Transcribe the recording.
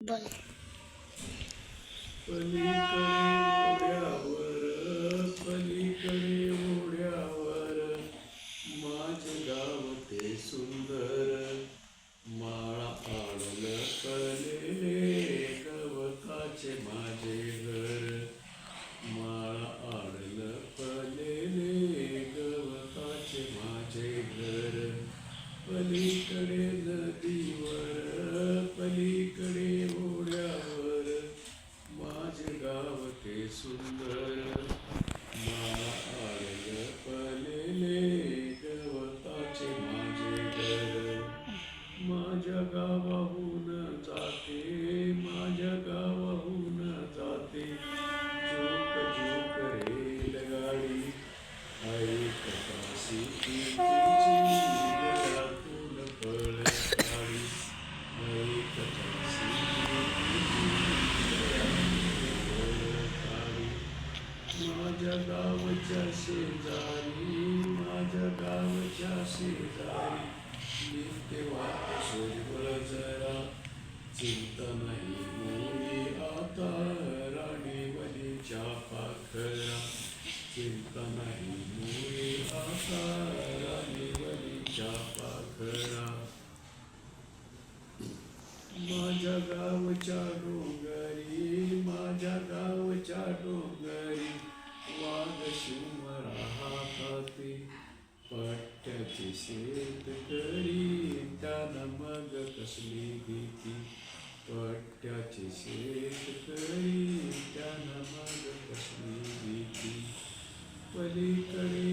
बोल. पलीकडे ओढ्यावर पलीकडे ओढ्यावर माझे गाव ते सुंदर माळा आडलं कळलेले गवताचे माझे घर माळा आडलं कळलेले गवताचे माझे घर पलीकडे नदीवर पलीकडे ओढ्यावर माझे गाव ते सुंदर माळा आडलं पळलेले गवताचे माझे घर माझ्या गावाहून जाते माझ्या गावाहून जाते झोक झोक रेलगाडी ऐक काशी तिची घरातून पळ काढी ऐक काशी माझ्या गावच्या शेजारी माझ्या गावच्या शेजारी नित्य वाट सोडवळ जरा चिंता नाही मोरी आता राणीवलीच्या पाखरा चिंता नाही मोरी आता राणीवलीच्या पाखरा माझ्या गावच्या डोंगरी माझ्या गावच्या डोंगरी वाघ शिवरा हाती पट्ट्याची शेतकरी त्यानं मग कसली भीती पट्ट्याची शेतकरी त्यानं मग कसली भीती पलीकडे